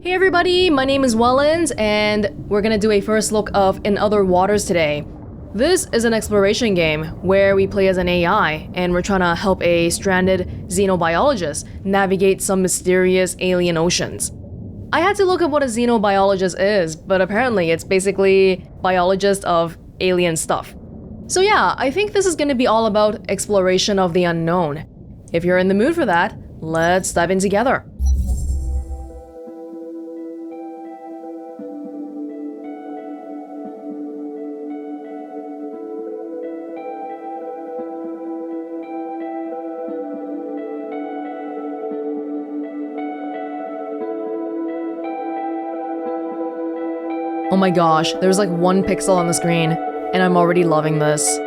Hey everybody, my name is Welonz, and we're gonna do a first look of In Other Waters today. This is an exploration game where we play as an AI, and we're trying to help a stranded xenobiologist navigate some mysterious alien oceans. I had to look up what a xenobiologist is, but apparently it's basically biologist of alien stuff. So yeah, I think this is gonna be all about exploration of the unknown. If you're in the mood for that, let's dive in together. Oh my gosh, there's like 1 pixel on the screen, and I'm already loving this.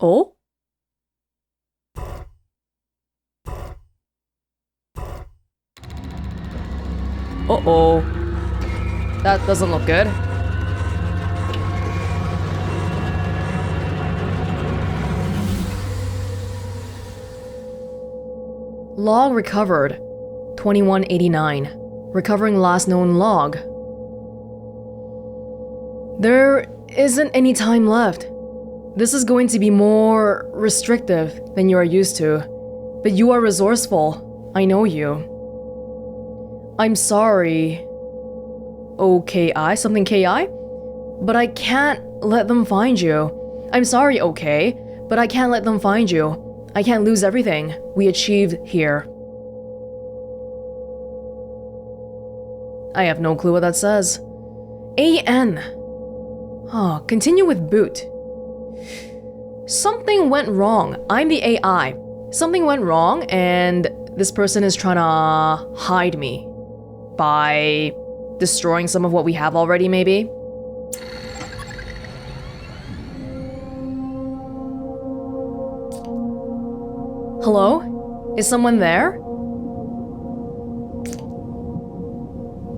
Oh? Uh-oh. That doesn't look good. Log recovered. 2189. Recovering last known log. There isn't any time left. This is going to be more restrictive than you are used to, but you are resourceful. I know you. I'm sorry. OKI? Something KI? But I can't let them find you. I'm sorry, okay, but I can't let them find you. I can't lose everything we achieved here. I have no clue what that says. AN. Oh, continue with boot. Something went wrong. I'm the AI. Something went wrong, and this person is trying to hide me by destroying some of what we have already, maybe? Hello? Is someone there?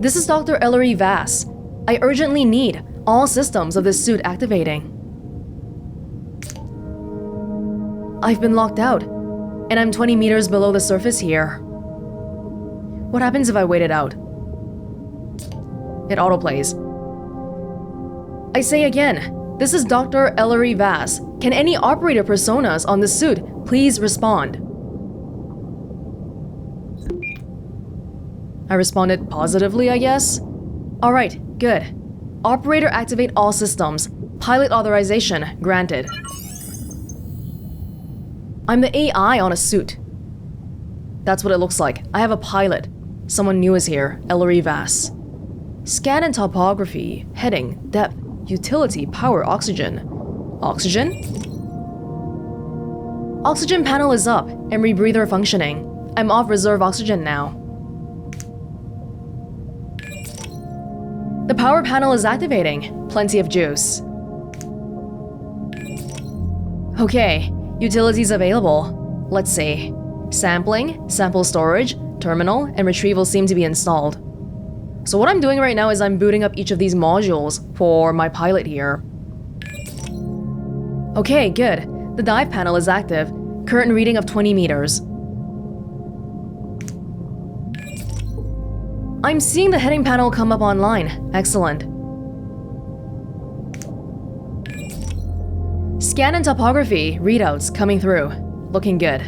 This is Dr. Ellery Vas. I urgently need all systems of this suit activating. I've been locked out, and I'm 20 meters below the surface here. What happens if I wait it out? It autoplays. I say again, this is Dr. Ellery Vas. Can any operator personas on the suit please respond? I responded positively, I guess? Alright, good. Operator activate all systems. Pilot authorization granted. I'm the AI on a suit. That's what it looks like. I have a pilot. Someone new is here, Ellery Vas. Scan and topography, heading, depth, utility, power, oxygen. Oxygen? Oxygen panel is up and rebreather functioning. I'm off reserve oxygen now. The power panel is activating. Plenty of juice. Okay. Utilities available. Let's see. Sampling, sample storage, terminal, and retrieval seem to be installed. So what I'm doing right now is I'm booting up each of these modules for my pilot here. Okay, good. The dive panel is active. Current reading of 20 meters. I'm seeing the heading panel come up online. Excellent. Scan and topography, readouts coming through. Looking good.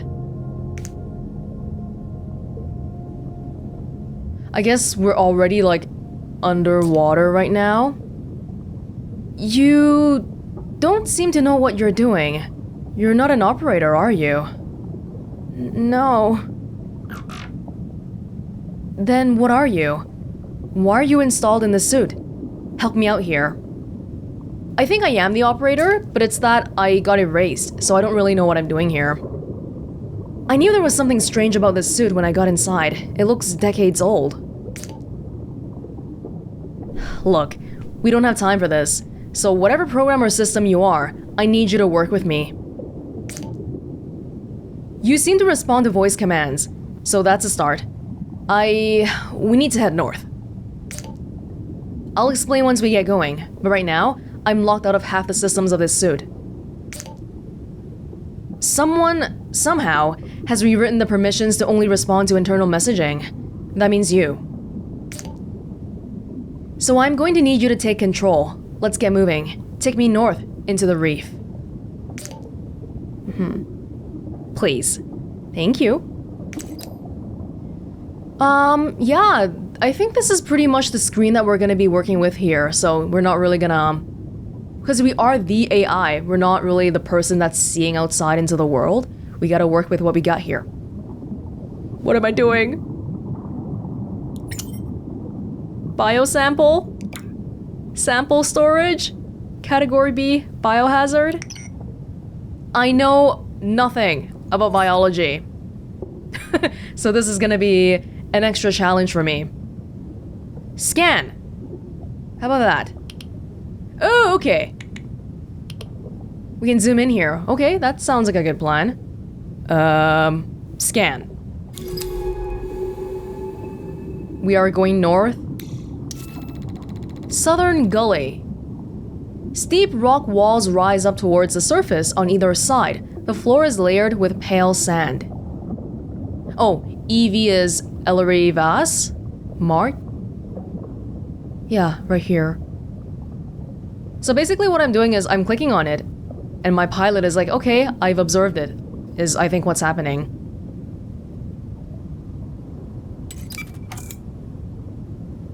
I guess we're already like underwater right now. You don't seem to know what you're doing. You're not an operator, are you? No. Then what are you? Why are you installed in this suit? Help me out here. I think I am the operator, but it's that I got erased, so I don't really know what I'm doing here. I knew there was something strange about this suit when I got inside. It looks decades old. Look, we don't have time for this, so whatever program or system you are, I need you to work with me. You seem to respond to voice commands, so that's a start. We need to head north. I'll explain once we get going, but right now, I'm locked out of half the systems of this suit. Someone, somehow, has rewritten the permissions to only respond to internal messaging. That means you. So I'm going to need you to take control. Let's get moving. Take me north into the reef. Please. Thank you. Yeah, I think this is pretty much the screen that we're gonna be working with here, so we're not really gonna... Because we are the AI, we're not really the person that's seeing outside into the world. We gotta work with what we got here. What am I doing? Biosample? Sample storage? Category B, biohazard? I know nothing about biology. So this is gonna be an extra challenge for me. Scan! How about that? Oh, okay. We can zoom in here. Okay, that sounds like a good plan. Scan. We are going north. Southern Gully. Steep rock walls rise up towards the surface on either side. The floor is layered with pale sand. Oh, EV is Ellery Vas? Mark? Yeah, right here. So basically what I'm doing is I'm clicking on it, and my pilot is like, okay, I've observed it, is I think what's happening.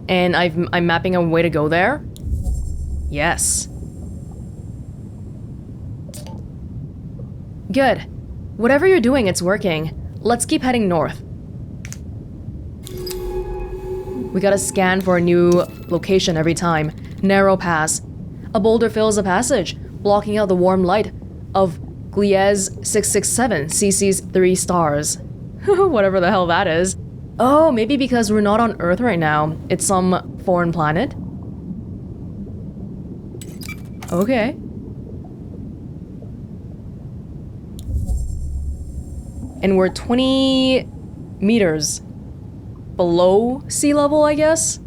And I'm mapping a way to go there. Yes. Good. Whatever you're doing, it's working. Let's keep heading north. We gotta scan for a new location every time. Narrow pass. A boulder fills the passage, blocking out the warm light of Gliese 667 CC's 3 stars. Whatever the hell that is. Oh, maybe because we're not on Earth right now. It's some foreign planet? Okay. And we're 20 meters below sea level, I guess?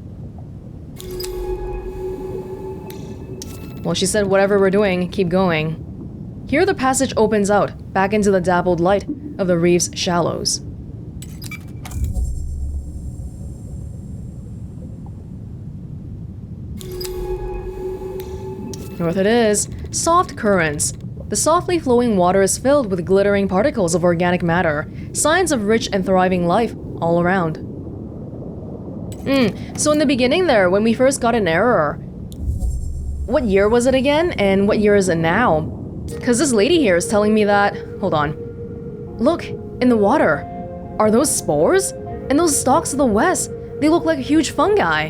Well, she said whatever we're doing, keep going. Here the passage opens out, back into the dappled light of the reef's shallows. North it is. Soft currents. The softly flowing water is filled with glittering particles of organic matter, signs of rich and thriving life all around. So in the beginning there, when we first got an error, what year was it again, and what year is it now? Because this lady here is telling me that... Hold on. Look, in the water. Are those spores? And those stalks of the west, they look like huge fungi.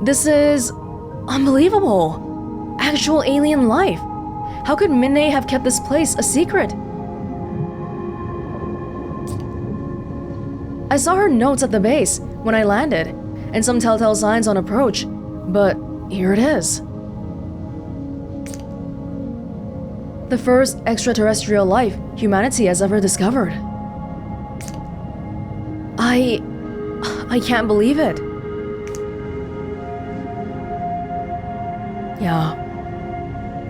This is... unbelievable. Actual alien life. How could Minae have kept this place a secret? I saw her notes at the base when I landed, and some telltale signs on approach, but here it is. The first extraterrestrial life humanity has ever discovered. I can't believe it. Yeah.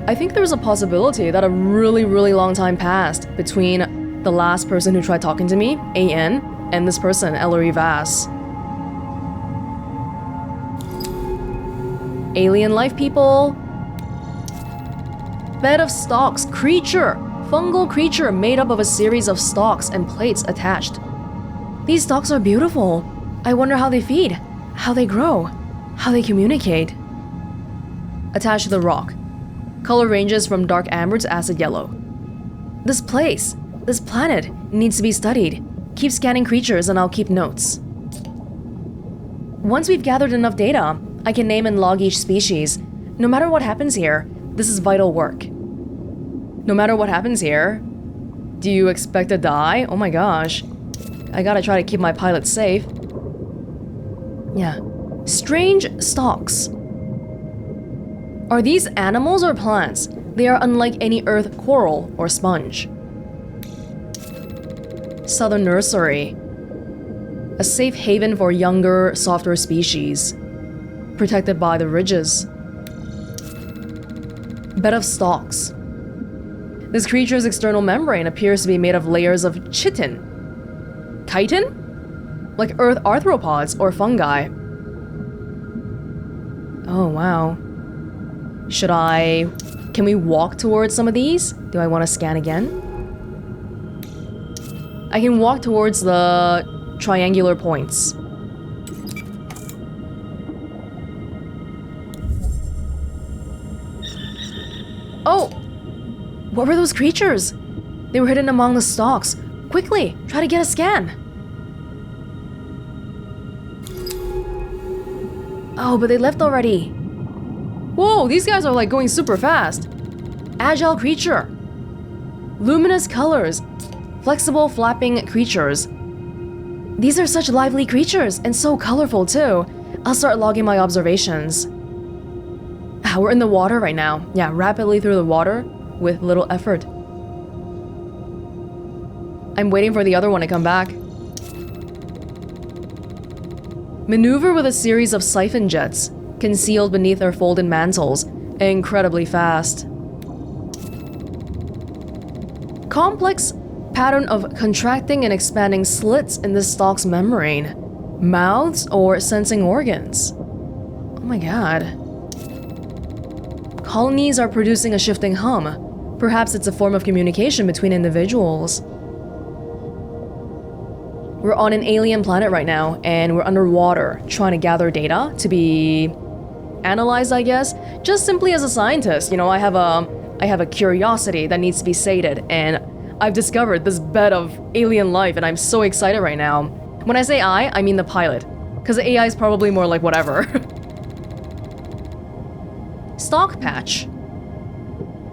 I think there's a possibility that a really, really long time passed between the last person who tried talking to me, AN, and this person, Ellery Vas. Alien life, people. Bed of stalks, creature. Fungal creature made up of a series of stalks and plates attached. These stalks are beautiful. I wonder how they feed, how they grow, how they communicate. Attached to the rock. Color ranges from dark amber to acid yellow. This place, this planet, needs to be studied. Keep scanning creatures and I'll keep notes. Once we've gathered enough data, I can name and log each species. No matter what happens here, this is vital work. No matter what happens here? Do you expect to die? Oh my gosh. I gotta try to keep my pilot safe. Yeah. Strange stalks. Are these animals or plants? They are unlike any earth coral or sponge. Southern Nursery. A safe haven for younger, softer species. Protected by the ridges. Bed of stalks. This creature's external membrane appears to be made of layers of chitin. Chitin? Like earth arthropods or fungi. Oh, wow. Can we walk towards some of these? Do I want to scan again? I can walk towards the triangular points. Oh! What were those creatures? They were hidden among the stalks. Quickly, try to get a scan. Oh, but they left already. Whoa, these guys are like going super fast. Agile creature. Luminous colors. Flexible flapping creatures. These are such lively creatures and so colorful too. I'll start logging my observations. We're in the water right now. Yeah, rapidly through the water with little effort. I'm waiting for the other one to come back. Maneuver with a series of siphon jets, concealed beneath their folded mantles, incredibly fast. Complex pattern of contracting and expanding slits in the stalk's membrane. Mouths or sensing organs. Oh my god. Colonies are producing a shifting hum. Perhaps it's a form of communication between individuals. We're on an alien planet right now, and we're underwater, trying to gather data to be analyzed, I guess. Just simply as a scientist, you know, I have a curiosity that needs to be sated, and I've discovered this bed of alien life, and I'm so excited right now. When I say I mean the pilot, because the AI is probably more like whatever. Stalk patch.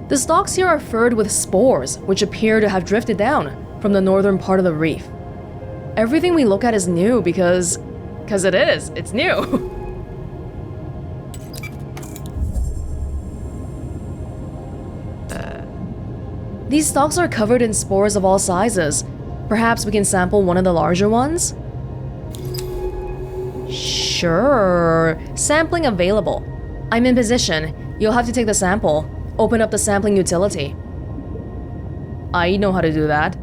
The stalks here are furred with spores, which appear to have drifted down from the northern part of the reef. Everything we look at is new because it is. It's new. These stalks are covered in spores of all sizes. Perhaps we can sample one of the larger ones? Sure. Sampling available. I'm in position. You'll have to take the sample. Open up the sampling utility. I know how to do that.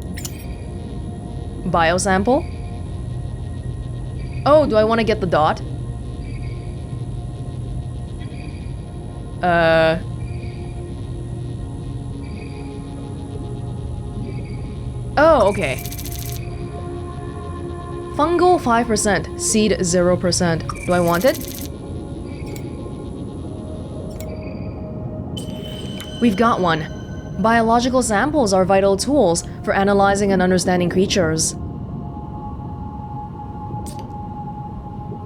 Biosample? Oh, do I want to get the dot? Oh, okay. Fungal 5%, seed 0%. Do I want it? We've got one. Biological samples are vital tools for analyzing and understanding creatures.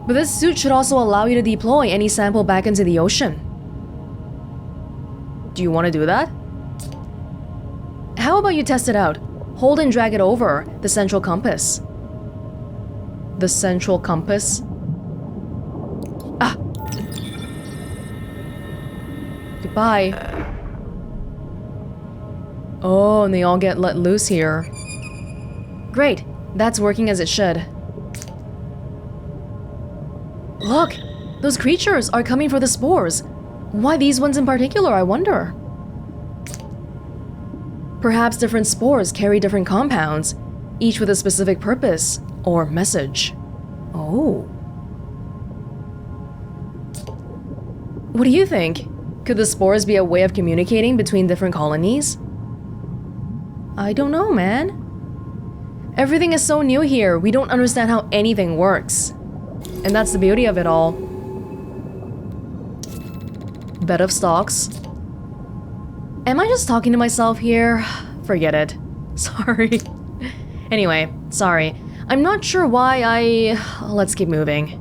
But this suit should also allow you to deploy any sample back into the ocean. Do you want to do that? How about you test it out? Hold and drag it over the central compass. The central compass? Ah! Goodbye. Oh, and they all get let loose here. Great, that's working as it should. Look, those creatures are coming for the spores. Why these ones in particular, I wonder? Perhaps different spores carry different compounds, each with a specific purpose or message. Oh. What do you think? Could the spores be a way of communicating between different colonies? I don't know, man. Everything is so new here, we don't understand how anything works. And that's the beauty of it all. Bed of stalks. Am I just talking to myself here? Forget it. Sorry. Anyway, sorry. I'm not sure why let's keep moving.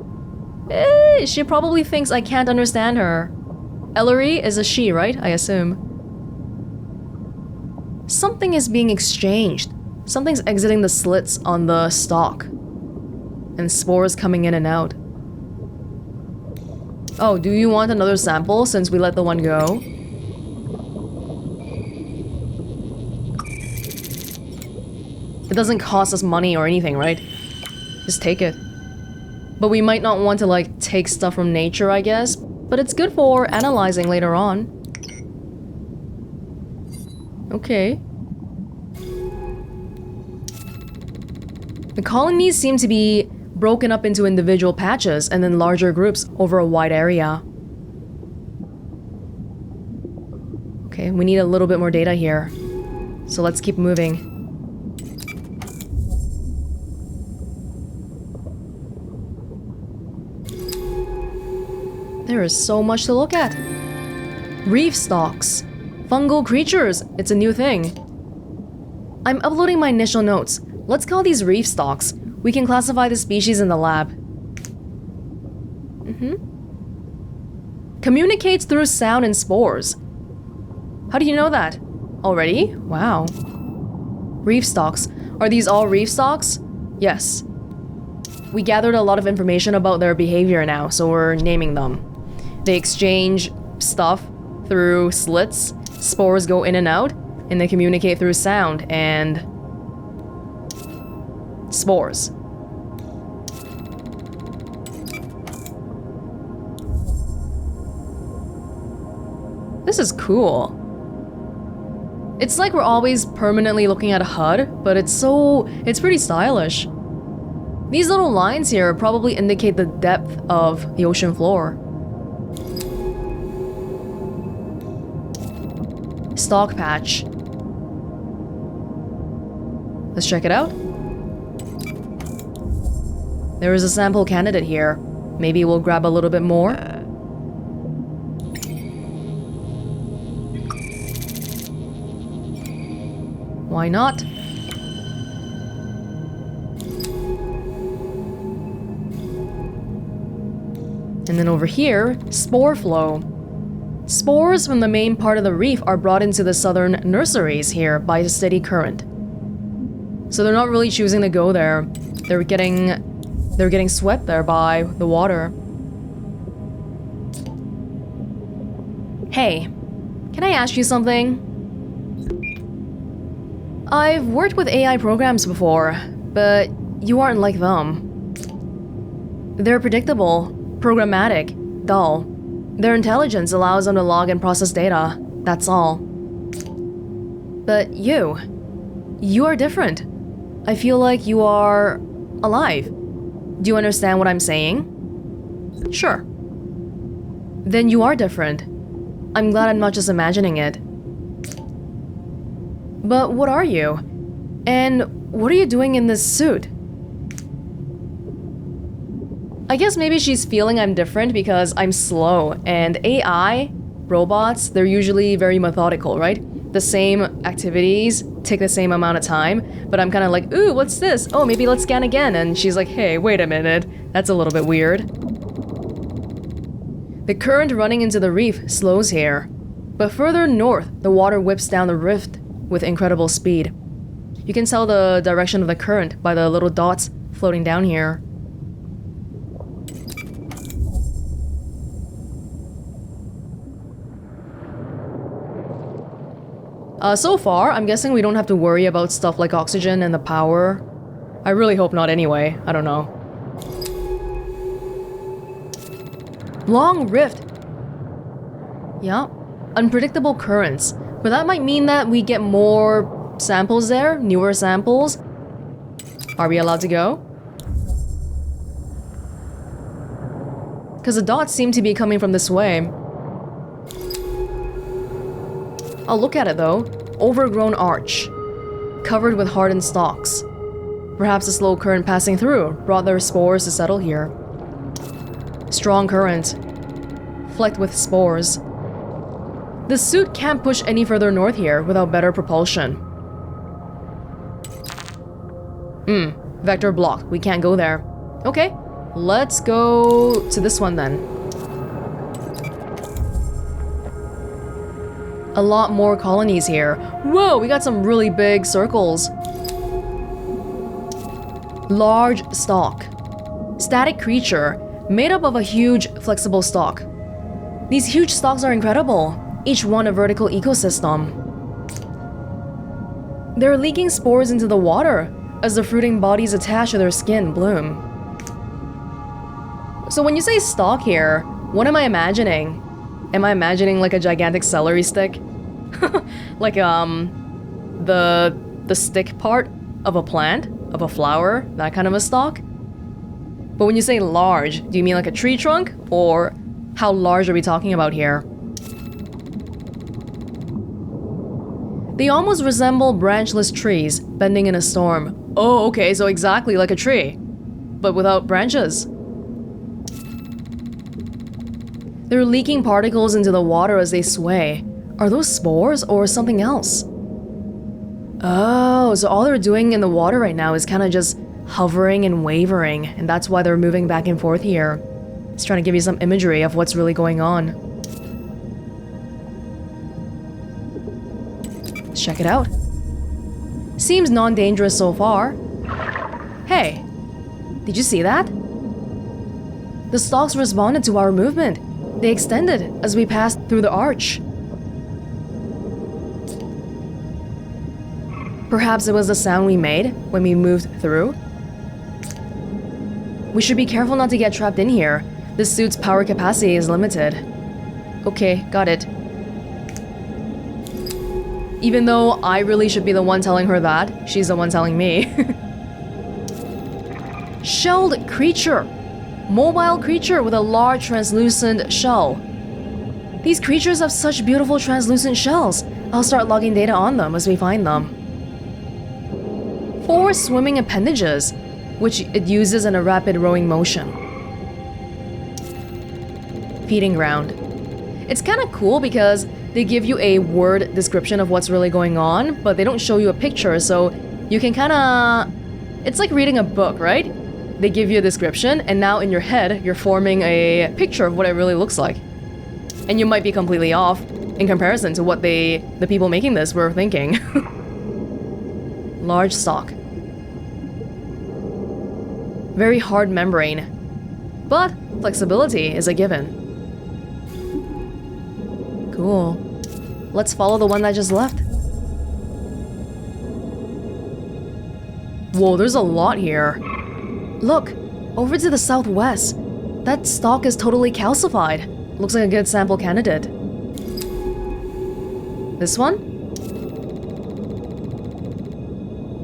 She probably thinks I can't understand her. Ellery is a she, right? I assume. Something is being exchanged. Something's exiting the slits on the stalk. And spores coming in and out. Oh, do you want another sample since we let the one go? It doesn't cost us money or anything, right? Just take it. But we might not want to, like, take stuff from nature, I guess. But it's good for analyzing later on. Okay. The colonies seem to be broken up into individual patches and then larger groups over a wide area. Okay, we need a little bit more data here. So let's keep moving. There is so much to look at. Reef stalks. Fungal creatures. It's a new thing. I'm uploading my initial notes. Let's call these reef stalks. We can classify the species in the lab. Communicates through sound and spores. How do you know that? Already? Wow. Reef stalks. Are these all reef stalks? Yes. We gathered a lot of information about their behavior now, so we're naming them. They exchange stuff through slits, spores go in and out, and they communicate through sound and spores. This is cool. It's like we're always permanently looking at a HUD, but it's pretty stylish. These little lines here probably indicate the depth of the ocean floor. Stalk patch. Let's check it out. There is a sample candidate here. Maybe we'll grab a little bit more. Why not? And then over here, spore flow. Spores from the main part of the reef are brought into the southern nurseries here by a steady current. So they're not really choosing to go there. They're getting swept there by the water. Hey, can I ask you something? I've worked with AI programs before, but you aren't like them. They're predictable, programmatic, dull. Their intelligence allows them to log and process data, that's all. But you are different. I feel like you are alive. Do you understand what I'm saying? Sure. Then you are different. I'm glad I'm not just imagining it. But what are you? And what are you doing in this suit? I guess maybe she's feeling I'm different because I'm slow, and AI, robots, they're usually very methodical, right? The same activities take the same amount of time, but I'm kind of like, ooh, what's this? Oh, maybe let's scan again, and she's like, hey, wait a minute, that's a little bit weird. The current running into the reef slows here, but further north, the water whips down the rift with incredible speed. You can tell the direction of the current by the little dots floating down here. So far, I'm guessing we don't have to worry about stuff like oxygen and the power. I really hope not anyway, I don't know. Long rift. Yeah, unpredictable currents. But that might mean that we get more samples there, newer samples. Are we allowed to go? Because the dots seem to be coming from this way. I'll look at it though. Overgrown arch. Covered with hardened stalks. Perhaps the slow current passing through brought their spores to settle here. Strong current. Flecked with spores. The suit can't push any further north here without better propulsion. Vector block. We can't go there. Okay, let's go to this one then. A lot more colonies here. Whoa, we got some really big circles. Large stalk. Static creature made up of a huge flexible stalk. These huge stalks are incredible, each one a vertical ecosystem. They're leaking spores into the water as the fruiting bodies attached to their skin bloom. So when you say stalk here, what am I imagining? Am I imagining like a gigantic celery stick? Like the stick part of a plant, of a flower, that kind of a stalk? But when you say large, do you mean like a tree trunk? Or how large are we talking about here? They almost resemble branchless trees bending in a storm. Oh, okay, so exactly like a tree, but without branches. They're leaking particles into the water as they sway. Are those spores or something else? Oh, so all they're doing in the water right now is kind of just hovering and wavering, and that's why they're moving back and forth here. It's trying to give you some imagery of what's really going on. Let's check it out. Seems non-dangerous so far. Hey, did you see that? The stalks responded to our movement. They extended as we passed through the arch. Perhaps it was the sound we made when we moved through. We should be careful not to get trapped in here. This suit's power capacity is limited. Okay, got it. Even though I really should be the one telling her that, she's the one telling me. Shelled creature. Mobile creature with a large translucent shell. These creatures have such beautiful translucent shells. I'll start logging data on them as we find them. 4 swimming appendages, which it uses in a rapid rowing motion. Feeding ground. It's kind of cool because they give you a word description of what's really going on, but they don't show you a picture, so you can kind of... It's like reading a book, right? They give you a description, and now in your head, you're forming a picture of what it really looks like. And you might be completely off in comparison to what the people making this were thinking. Large stalk. Very hard membrane. But flexibility is a given. Cool. Let's follow the one that just left. Whoa, there's a lot here. Look, over to the southwest. That stalk is totally calcified. Looks like a good sample candidate. This one?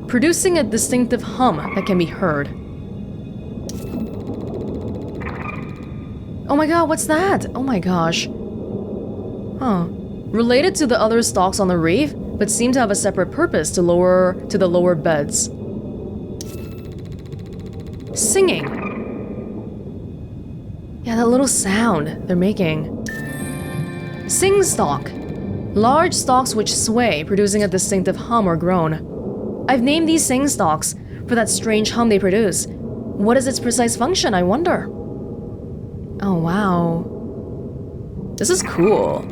Producing a distinctive hum that can be heard. Oh my god, what's that? Oh my gosh. Huh. Related to the other stalks on the reef, but seem to have a separate purpose to the lower beds. Singing. Yeah, that little sound they're making. Sing stalk. Large stalks which sway, producing a distinctive hum or groan. I've named these sing stalks for that strange hum they produce. What is its precise function, I wonder? Oh, wow. This is cool.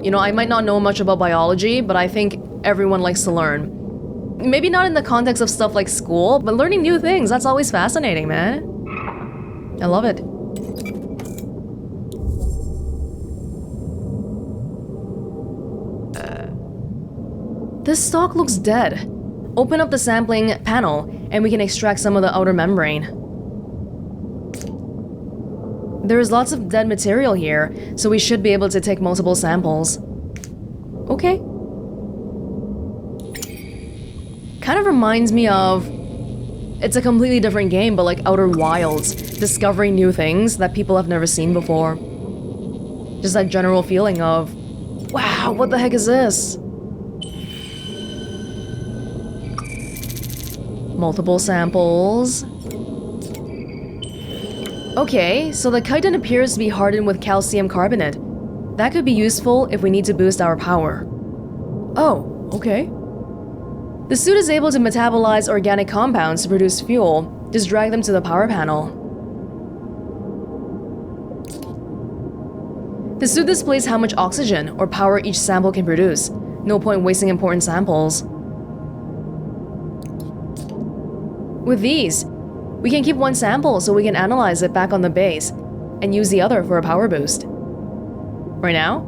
You know, I might not know much about biology, but I think everyone likes to learn. Maybe not in the context of stuff like school, but learning new things, that's always fascinating, man. I love it. This stalk looks dead. Open up the sampling panel, and we can extract some of the outer membrane. There is lots of dead material here, so we should be able to take multiple samples. Okay. Kind of reminds me of... It's a completely different game, but like Outer Wilds. Discovering new things that people have never seen before. Just that general feeling of... Wow, what the heck is this? Multiple samples. Okay, so the chitin appears to be hardened with calcium carbonate. That could be useful if we need to boost our power. Oh, okay. The suit is able to metabolize organic compounds to produce fuel. Just drag them to the power panel. The suit displays how much oxygen or power each sample can produce. No point wasting important samples. With these, we can keep one sample so we can analyze it back on the base and use the other for a power boost. Right now?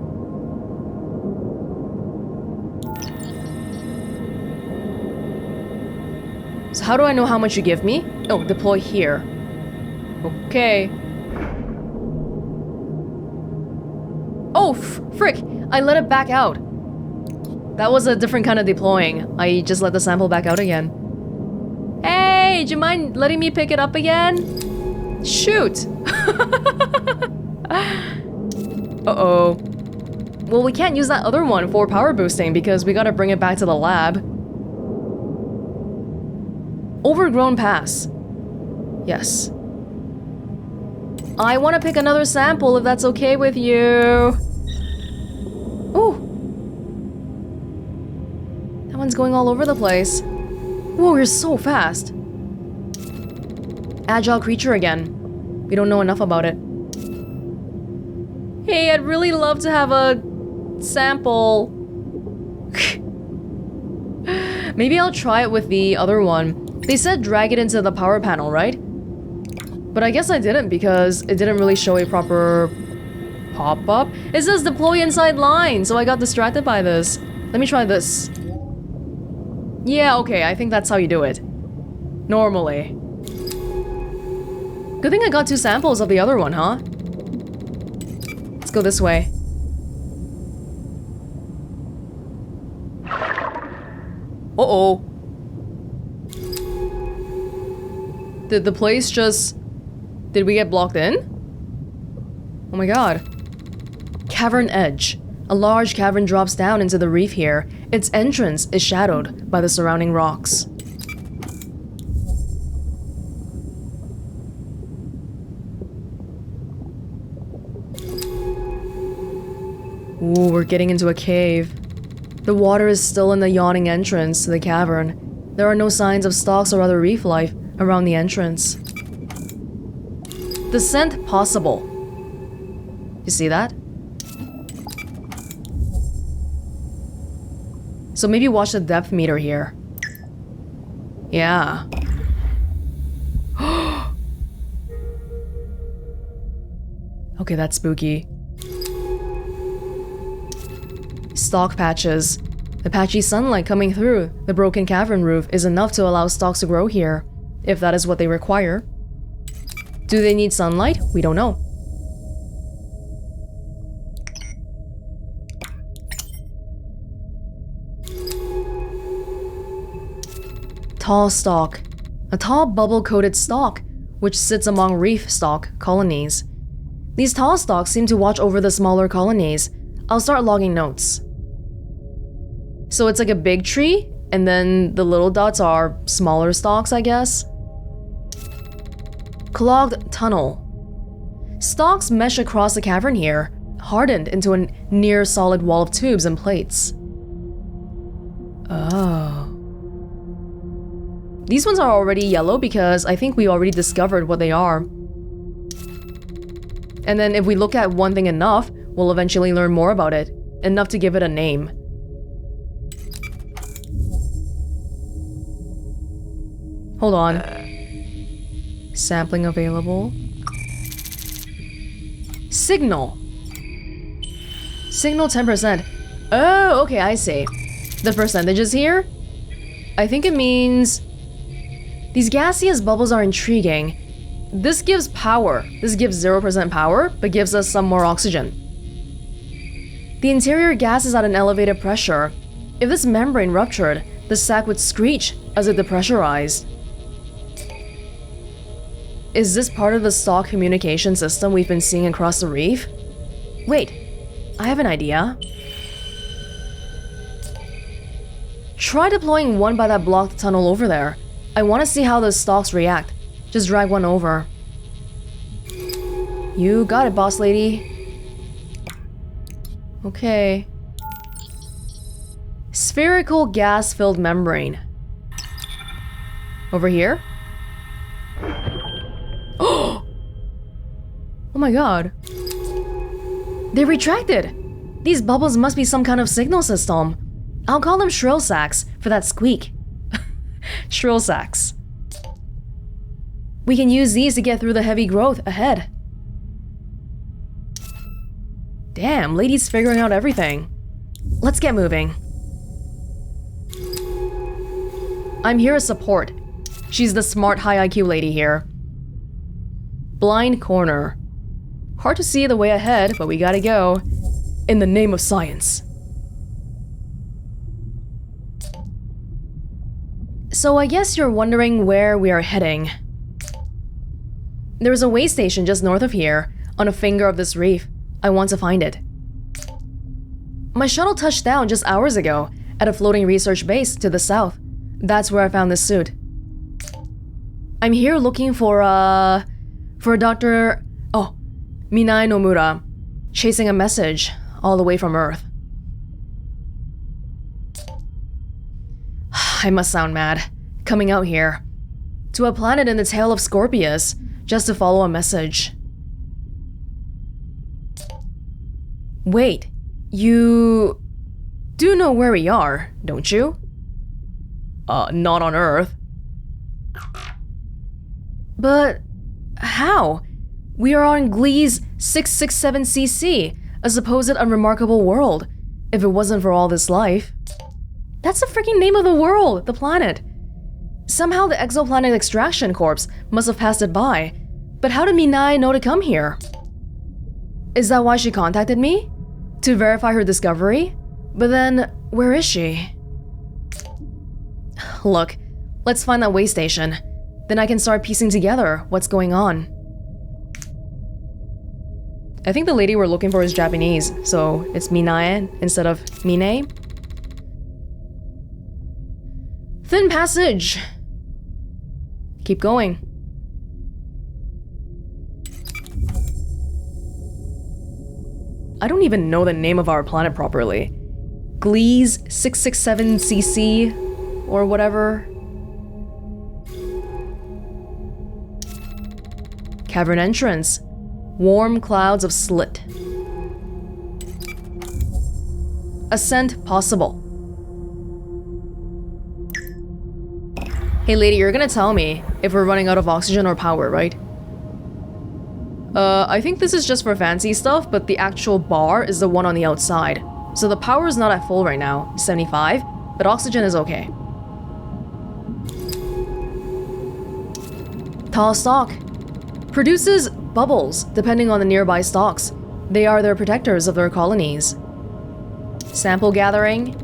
So how do I know how much you give me? Oh, deploy here. Okay. Oh, frick! I let it back out. That was a different kind of deploying. I just let the sample back out again. Hey, do you mind letting me pick it up again? Shoot! Uh-oh. Well, we can't use that other one for power boosting because we gotta bring it back to the lab. Overgrown pass. Yes. I want to pick another sample if that's okay with you. Ooh. That one's going all over the place. Whoa, you're so fast. Agile creature again. We don't know enough about it. Hey, I'd really love to have a sample. Maybe I'll try it with the other one. They said drag it into the power panel, right? But I guess I didn't because it didn't really show a proper pop-up. It says deploy inside line, so I got distracted by this. Let me try this. Yeah, okay, I think that's how you do it. Normally. Good thing I got 2 samples of the other one, huh? Let's go this way. Uh-oh. Did the place just... Did we get blocked in? Oh my god. Cavern edge. A large cavern drops down into the reef here. Its entrance is shadowed by the surrounding rocks. Ooh, we're getting into a cave. The water is still in the yawning entrance to the cavern. There are no signs of stalks or other reef life around the entrance. Descent possible. You see that? So maybe watch the depth meter here. Yeah. Okay, that's spooky. Stalk patches. The patchy sunlight coming through the broken cavern roof is enough to allow stalks to grow here, if that is what they require. Do they need sunlight? We don't know. Tall stalk. A tall bubble-coated stalk, which sits among reef stalk colonies. These tall stalks seem to watch over the smaller colonies. I'll start logging notes. So it's like a big tree, and then the little dots are smaller stalks, I guess? Clogged tunnel. Stalks mesh across the cavern here, hardened into a near-solid wall of tubes and plates. Oh. These ones are already yellow because I think we already discovered what they are. And then if we look at one thing enough, we'll eventually learn more about it. Enough to give it a name. Hold on. Sampling available. Signal. Signal 10%. Oh, okay, I see. The percentages here? I think it means... These gaseous bubbles are intriguing. This gives power. This gives 0% power, but gives us some more oxygen. The interior gas is at an elevated pressure. If this membrane ruptured, the sac would screech as it depressurized. Is this part of the stalk communication system we've been seeing across the reef? Wait, I have an idea. Try deploying one by that blocked tunnel over there. I want to see how the stalks react. Just drag one over. You got it, boss lady. Okay. Spherical gas-filled membrane. Over here? Oh my god. They retracted! These bubbles must be some kind of signal system. I'll call them shrill sacs for that squeak. Shrill sacs. We can use these to get through the heavy growth ahead. Damn, lady's figuring out everything. Let's get moving. I'm here as support. She's the smart high IQ lady here. Blind corner. Hard to see the way ahead, but we gotta go. In the name of science. So I guess you're wondering where we are heading. There's a way station just north of here, on a finger of this reef. I want to find it. My shuttle touched down just hours ago at a floating research base to the south. That's where I found this suit. I'm here looking for Dr. Minae Nomura, chasing a message all the way from Earth. I must sound mad, coming out here, to a planet in the tail of Scorpius, just to follow a message. Wait, you do know where we are, don't you? Not on Earth. But how? We are on Gliese 667cc, a supposed unremarkable world, if it wasn't for all this life. That's the freaking name of the world, the planet. Somehow the exoplanet extraction corps must have passed it by, but how did Minae know to come here? Is that why she contacted me? To verify her discovery? But then, where is she? Look, let's find that way station. Then I can start piecing together what's going on. I think the lady we're looking for is Japanese, so it's Minae instead of Minae. Thin passage! Keep going. I don't even know the name of our planet properly. Gliese 667cc or whatever. Cavern entrance. Warm clouds of slit. Ascent possible. Hey lady, you're gonna tell me if we're running out of oxygen or power, right? I think this is just for fancy stuff, but the actual bar is the one on the outside. So the power is not at full right now, 75, but oxygen is okay. Tall stalk. Produces bubbles, depending on the nearby stalks. They are their protectors of their colonies. Sample gathering?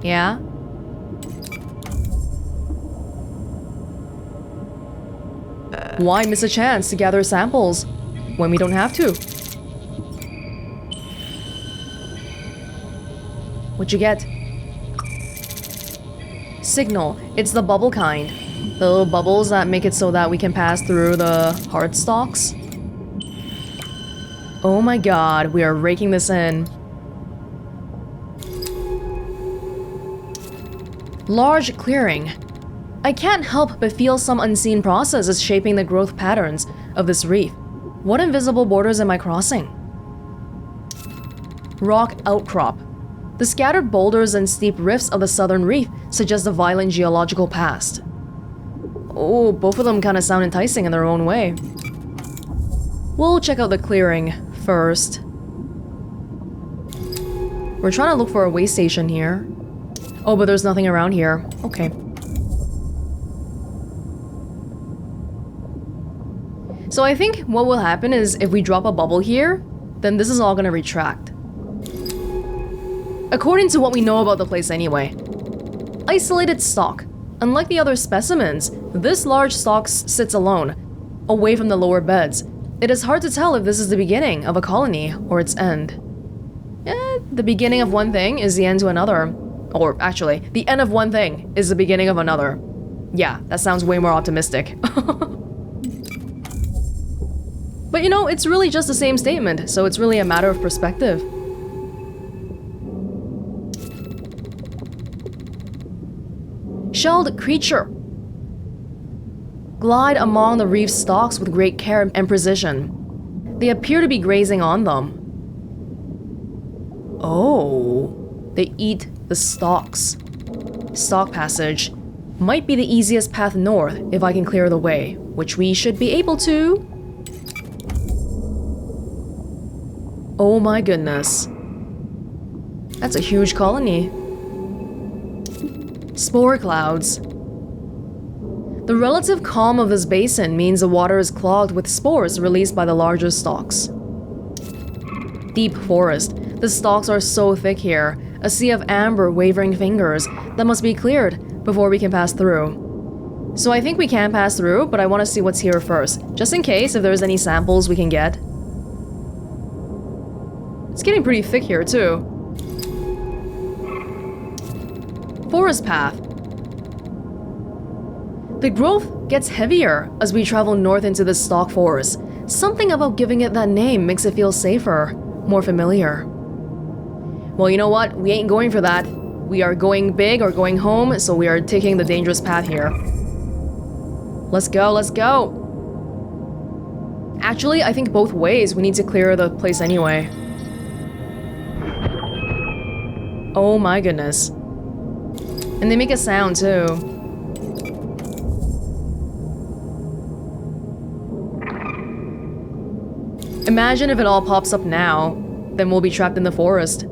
Yeah? Why miss a chance to gather samples when we don't have to? What'd you get? Signal. It's the bubble kind. The little bubbles that make it so that we can pass through the hard stalks. Oh my god, we are raking this in. Large clearing. I can't help but feel some unseen process is shaping the growth patterns of this reef. What invisible borders am I crossing? Rock outcrop. The scattered boulders and steep rifts of the southern reef suggest a violent geological past. Oh, both of them kind of sound enticing in their own way. We'll check out the clearing first. We're trying to look for a way station here. Oh, but there's nothing around here. Okay. So I think what will happen is if we drop a bubble here, then this is all gonna retract. According to what we know about the place anyway. Isolated stalk. Unlike the other specimens, this large stalk sits alone, away from the lower beds. It is hard to tell if this is the beginning of a colony or its end. The beginning of one thing is the end to another. Or actually, the end of one thing is the beginning of another. Yeah, that sounds way more optimistic. But you know, it's really just the same statement, so it's really a matter of perspective. Shelled creature. glide among the reef stalks with great care and precision. They appear to be grazing on them. Oh, they eat the stalks. Stalk passage might be the easiest path north if I can clear the way, which we should be able to. Oh my goodness. That's a huge colony. Spore clouds. The relative calm of this basin means the water is clogged with spores released by the larger stalks. Deep forest. The stalks are so thick here, a sea of amber wavering fingers that must be cleared before we can pass through. So I think we can pass through, but I want to see what's here first, just in case if there's any samples we can get. It's getting pretty thick here too. Forest path. The growth gets heavier as we travel north into the stalk forest. Something about giving it that name makes it feel safer, more familiar. Well, you know what? We ain't going for that. We are going big or going home, so we are taking the dangerous path here. Let's go, let's go! Actually, I think both ways we need to clear the place anyway. Oh my goodness. And they make a sound too. Imagine if it all pops up now, then we'll be trapped in the forest.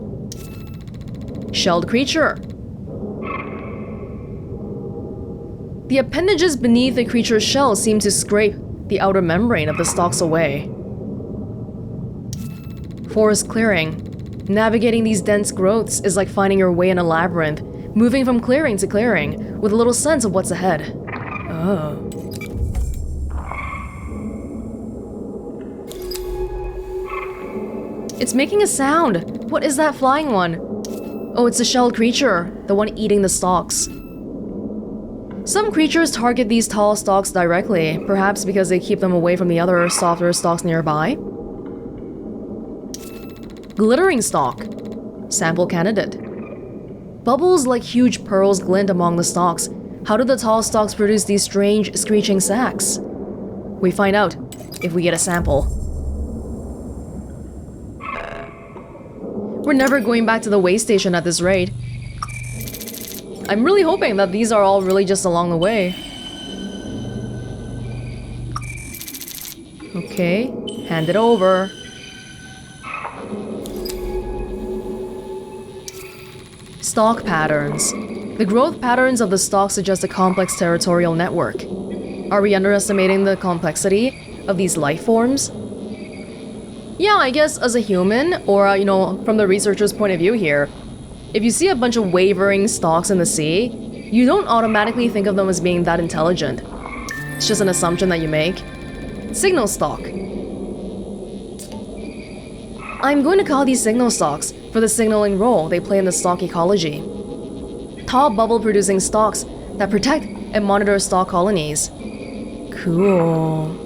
Shelled creature. The appendages beneath the creature's shell seem to scrape the outer membrane of the stalks away. Forest clearing. Navigating these dense growths is like finding your way in a labyrinth, moving from clearing to clearing, with a little sense of what's ahead. Oh. It's making a sound! What is that flying one? Oh, it's a shelled creature, the one eating the stalks. Some creatures target these tall stalks directly, perhaps because they keep them away from the other softer stalks nearby. Glittering stalk. Sample candidate. Bubbles like huge pearls glint among the stalks. How do the tall stalks produce these strange, screeching sacs? We find out if we get a sample. We're never going back to the way station at this rate. I'm really hoping that these are all really just along the way. Okay, hand it over. Stalk patterns. The growth patterns of the stalk suggest a complex territorial network. Are we underestimating the complexity of these life forms? Yeah, I guess as a human, or from the researcher's point of view here, if you see a bunch of wavering stalks in the sea, you don't automatically think of them as being that intelligent. It's just an assumption that you make. Signal stalk. I'm going to call these signal stalks for the signaling role they play in the stalk ecology. Tall bubble-producing stalks that protect and monitor stalk colonies. Cool.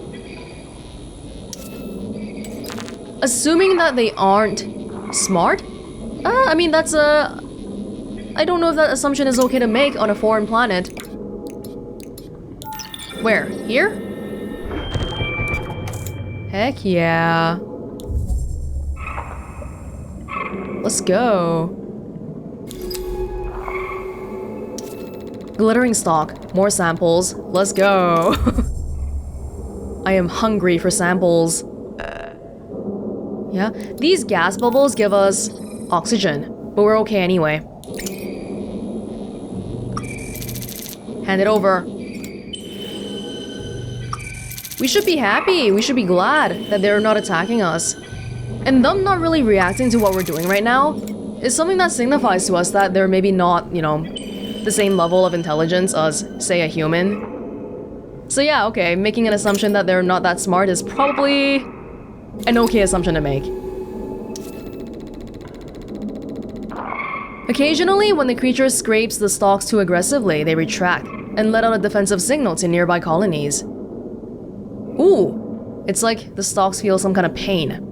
Assuming that they aren't smart? I mean, that's a... I don't know if that assumption is okay to make on a foreign planet. Where? Here? Heck yeah. Let's go. Glittering stalk. More samples. Let's go. I am hungry for samples. Yeah, these gas bubbles give us oxygen, but we're okay anyway. Hand it over. We should be happy, we should be glad that they're not attacking us. And them not really reacting to what we're doing right now is something that signifies to us that they're maybe not, the same level of intelligence as, say, a human. So yeah, okay, making an assumption that they're not that smart is probably an okay assumption to make. Occasionally, when the creature scrapes the stalks too aggressively, they retract and let out a defensive signal to nearby colonies. Ooh, it's like the stalks feel some kind of pain.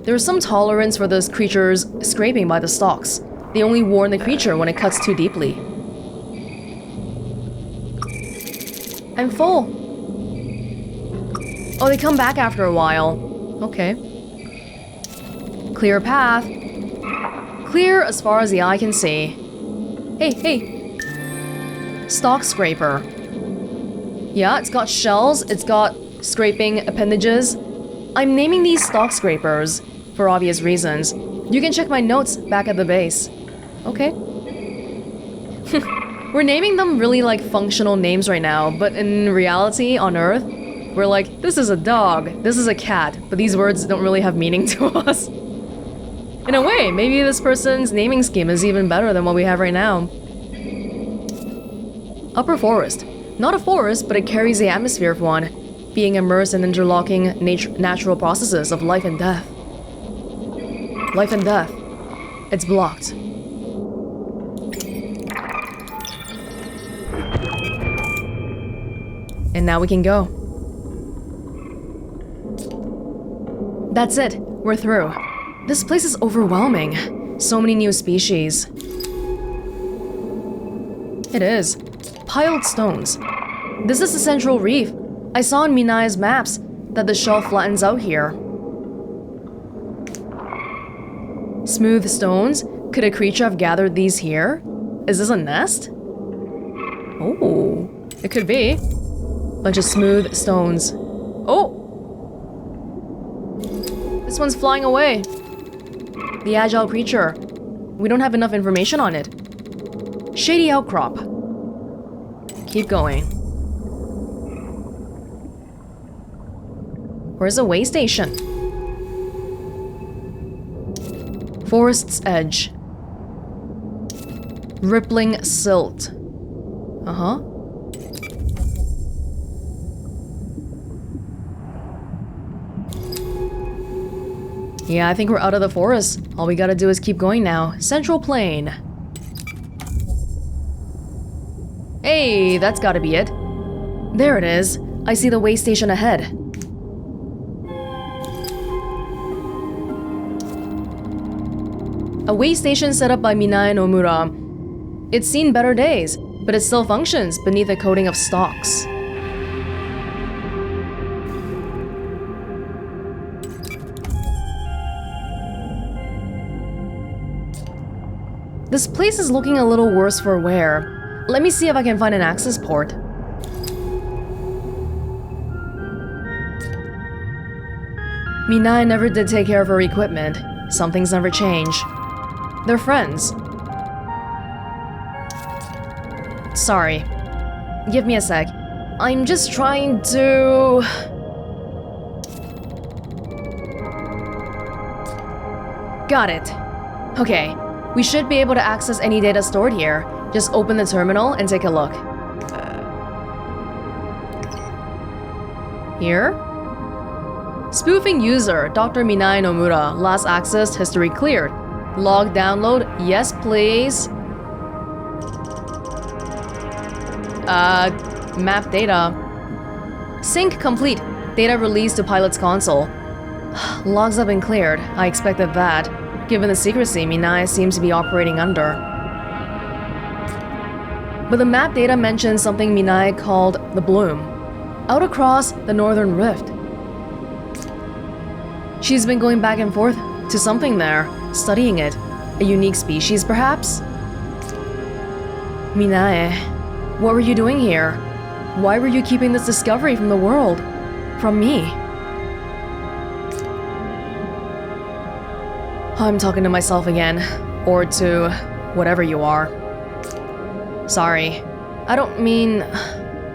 There's some tolerance for those creatures scraping by the stalks. They only warn the creature when it cuts too deeply. I'm full. Oh, they come back after a while. Okay. Clear path. Clear as far as the eye can see. Hey, hey. Stalk scraper. Yeah, it's got shells, it's got scraping appendages. I'm naming these stalk scrapers for obvious reasons. You can check my notes back at the base. Okay. We're naming them really like functional names right now, but in reality, on Earth, we're like, this is a dog, this is a cat, but these words don't really have meaning to us. In a way, maybe this person's naming scheme is even better than what we have right now. Upper forest. Not a forest, but it carries the atmosphere of one, being immersed in interlocking natural processes of life and death. Life and death. It's blocked. And now we can go. That's it. We're through. This place is overwhelming. So many new species. It is. Piled stones. This is the central reef. I saw in Minae's maps that the shelf flattens out here. Smooth stones? Could a creature have gathered these here? Is this a nest? Oh, it could be. Bunch of smooth stones. Oh! This one's flying away. The agile creature. We don't have enough information on it. Shady outcrop. Keep going. Where's the way station? Forest's edge. Rippling silt. Uh-huh. Yeah, I think we're out of the forest. All we gotta do is keep going now. Central Plain. Hey, that's gotta be it. There it is. I see the way station ahead. A way station set up by Minae Nomura. It's seen better days, but it still functions beneath a coating of stalks. This place is looking a little worse for wear. Let me see if I can find an access port. Minae never did take care of her equipment. Some things never change. They're friends. Sorry. Give me a sec. I'm just trying to... Got it. Okay. We should be able to access any data stored here. Just open the terminal and take a look. Here? Spoofing user, Dr. Minae Nomura. Last accessed, history cleared. Log download, yes please. Map data. Sync complete. Data released to pilot's console. Logs have been cleared. I expected that. Given the secrecy Minae seems to be operating under. But the map data mentions something Minae called the Bloom. Out across the Northern Rift. She's been going back and forth to something there, studying it. A unique species, perhaps? Minae, what were you doing here? Why were you keeping this discovery from the world? From me? I'm talking to myself again. Or to whatever you are. Sorry. I don't mean...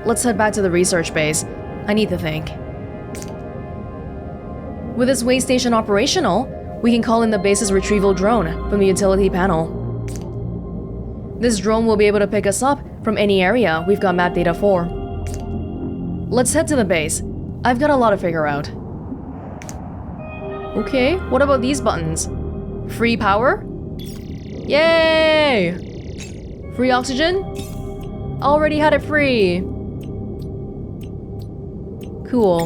Let's head back to the research base. I need to think. With this way station operational, we can call in the base's retrieval drone from the utility panel. This drone will be able to pick us up from any area we've got map data for. Let's head to the base. I've got a lot to figure out. Okay, what about these buttons? Free power? Yay! Free oxygen? Already had it free. Cool.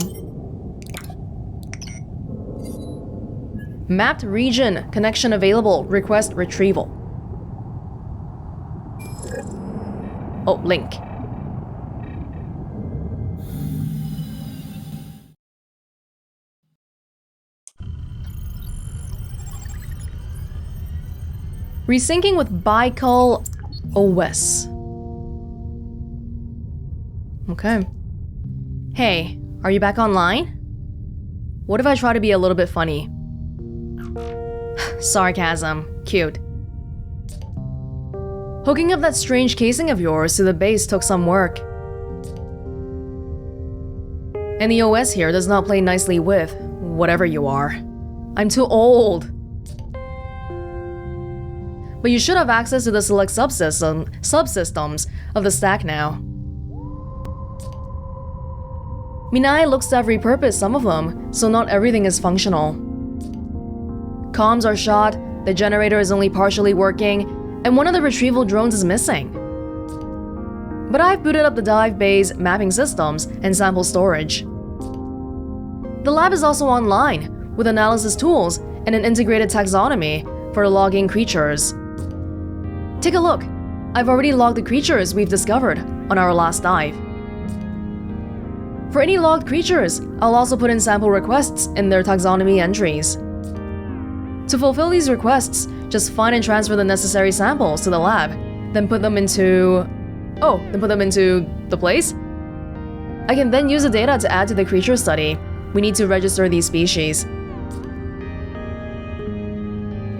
Mapped region. Connection available. Request retrieval. Oh, link. Resyncing with Baikal OS. Okay. Hey, are you back online? What if I try to be a little bit funny? Sarcasm. Cute. Hooking up that strange casing of yours to the base took some work. And the OS here does not play nicely with whatever you are. I'm too old. But you should have access to the select subsystems of the stack now. Minae looks to have repurposed some of them, so not everything is functional. Comms are shot, the generator is only partially working, and one of the retrieval drones is missing. But I've booted up the dive bay's mapping systems and sample storage. The lab is also online, with analysis tools and an integrated taxonomy for logging creatures. Take a look. I've already logged the creatures we've discovered on our last dive. For any logged creatures, I'll also put in sample requests in their taxonomy entries. To fulfill these requests, just find and transfer the necessary samples to the lab, then put them into the place? I can then use the data to add to the creature study. We need to register these species.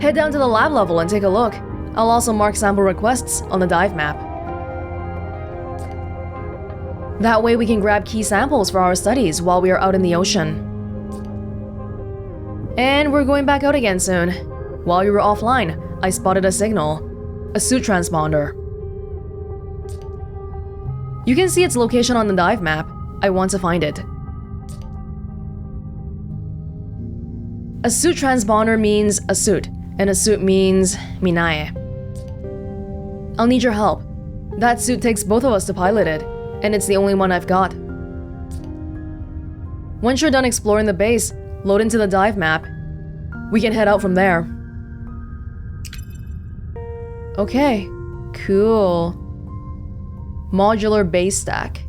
Head down to the lab level and take a look. I'll also mark sample requests on the dive map. That way we can grab key samples for our studies while we are out in the ocean. And we're going back out again soon. While we were offline, I spotted a signal. A suit transponder. You can see its location on the dive map. I want to find it. A suit transponder means a suit, and a suit means Minae. I'll need your help. That suit takes both of us to pilot it, and it's the only one I've got. Once you're done exploring the base, load into the dive map. We can head out from there. Okay, cool. Modular base stack.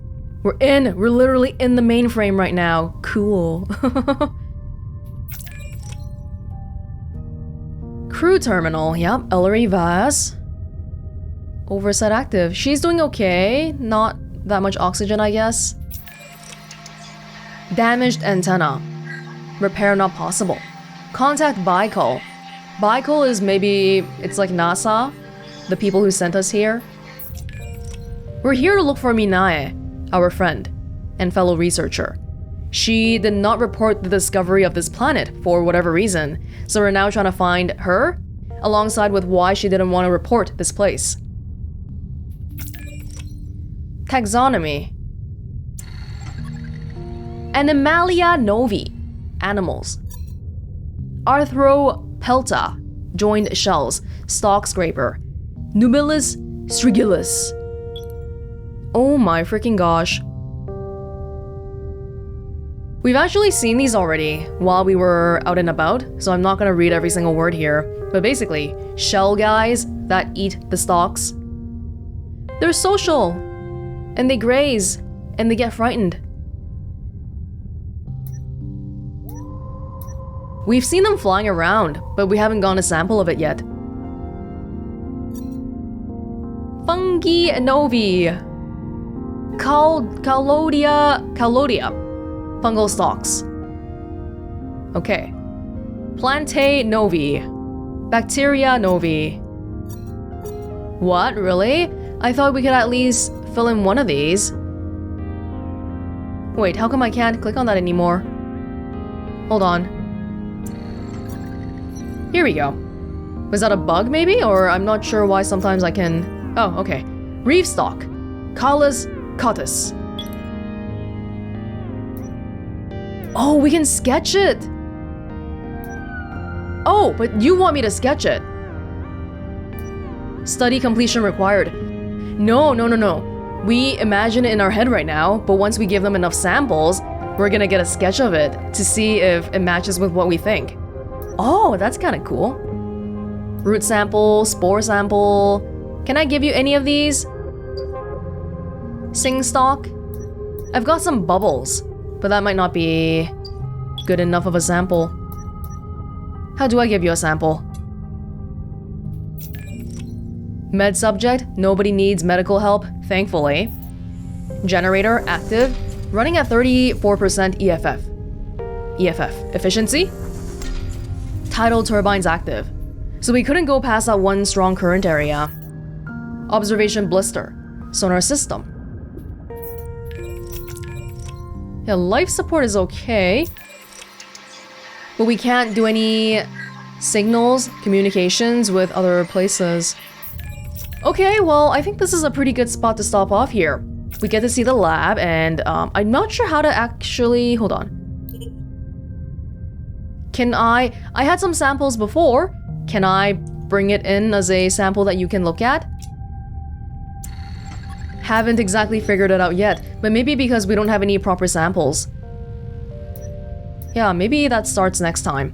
We're literally in the mainframe right now. Cool. Crew terminal, yep, Ellery Vas. Oversight active. She's doing okay. Not that much oxygen, I guess. Damaged antenna. Repair not possible. Contact Baikal. Baikal is it's like NASA, the people who sent us here. We're here to look for Minae, our friend and fellow researcher. She did not report the discovery of this planet for whatever reason, so we're now trying to find her, alongside with why she didn't want to report this place. Taxonomy. Animalia novi. Animals. Arthropelta. Joined shells. Stalk scraper. Nubilis strigilis. Oh my freaking gosh. We've actually seen these already while we were out and about, so I'm not gonna read every single word here. But basically, shell guys that eat the stalks. They're social, and they graze, and they get frightened. We've seen them flying around, but we haven't gotten a sample of it yet. Fungi novi. Calodia. Fungal stalks. Okay. Plantae novi. Bacteria novi. What, really? I thought we could at least fill in one of these. Wait, how come I can't click on that anymore? Hold on. Here we go. Was that a bug maybe? Or I'm not sure why sometimes I can... Oh, okay. Reef stalk. Calus cottus. Oh, we can sketch it! Oh, but you want me to sketch it. Study completion required. No. We imagine it in our head right now, but once we give them enough samples, we're gonna get a sketch of it to see if it matches with what we think. Oh, that's kinda cool. Root sample, spore sample. Can I give you any of these? Sing stalk? I've got some bubbles, but that might not be good enough of a sample. How do I give you a sample? Med subject, nobody needs medical help, thankfully. Generator, active, running at 34% EFF. EFF, efficiency. Tidal turbines active. So we couldn't go past that one strong current area. Observation blister. Sonar system. Yeah, life support is okay. But we can't do any signals, communications with other places. Okay, well, I think this is a pretty good spot to stop off here. We get to see the lab, and I'm not sure how to actually... Hold on. Can I had some samples before. Can I bring it in as a sample that you can look at? Haven't exactly figured it out yet, but maybe because we don't have any proper samples. Yeah, maybe that starts next time.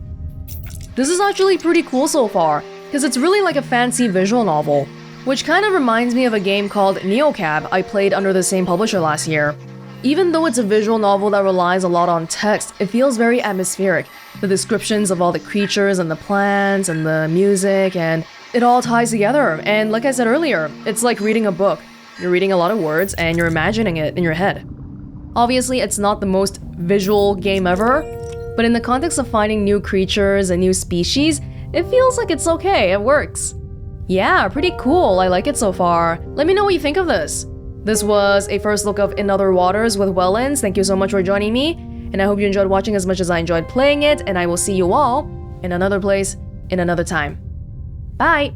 This is actually pretty cool so far, because it's really like a fancy visual novel, which kind of reminds me of a game called Neocab I played under the same publisher last year. Even though it's a visual novel that relies a lot on text, it feels very atmospheric. The descriptions of all the creatures and the plants and the music, and it all ties together. And like I said earlier, it's like reading a book. You're reading a lot of words and you're imagining it in your head. Obviously, it's not the most visual game ever, but in the context of finding new creatures and new species, it feels like it's okay, it works. Yeah, pretty cool, I like it so far. Let me know what you think of this. This was a first look of In Other Waters with Welonz. Thank you so much for joining me, and I hope you enjoyed watching as much as I enjoyed playing it, and I will see you all in another place, in another time. Bye!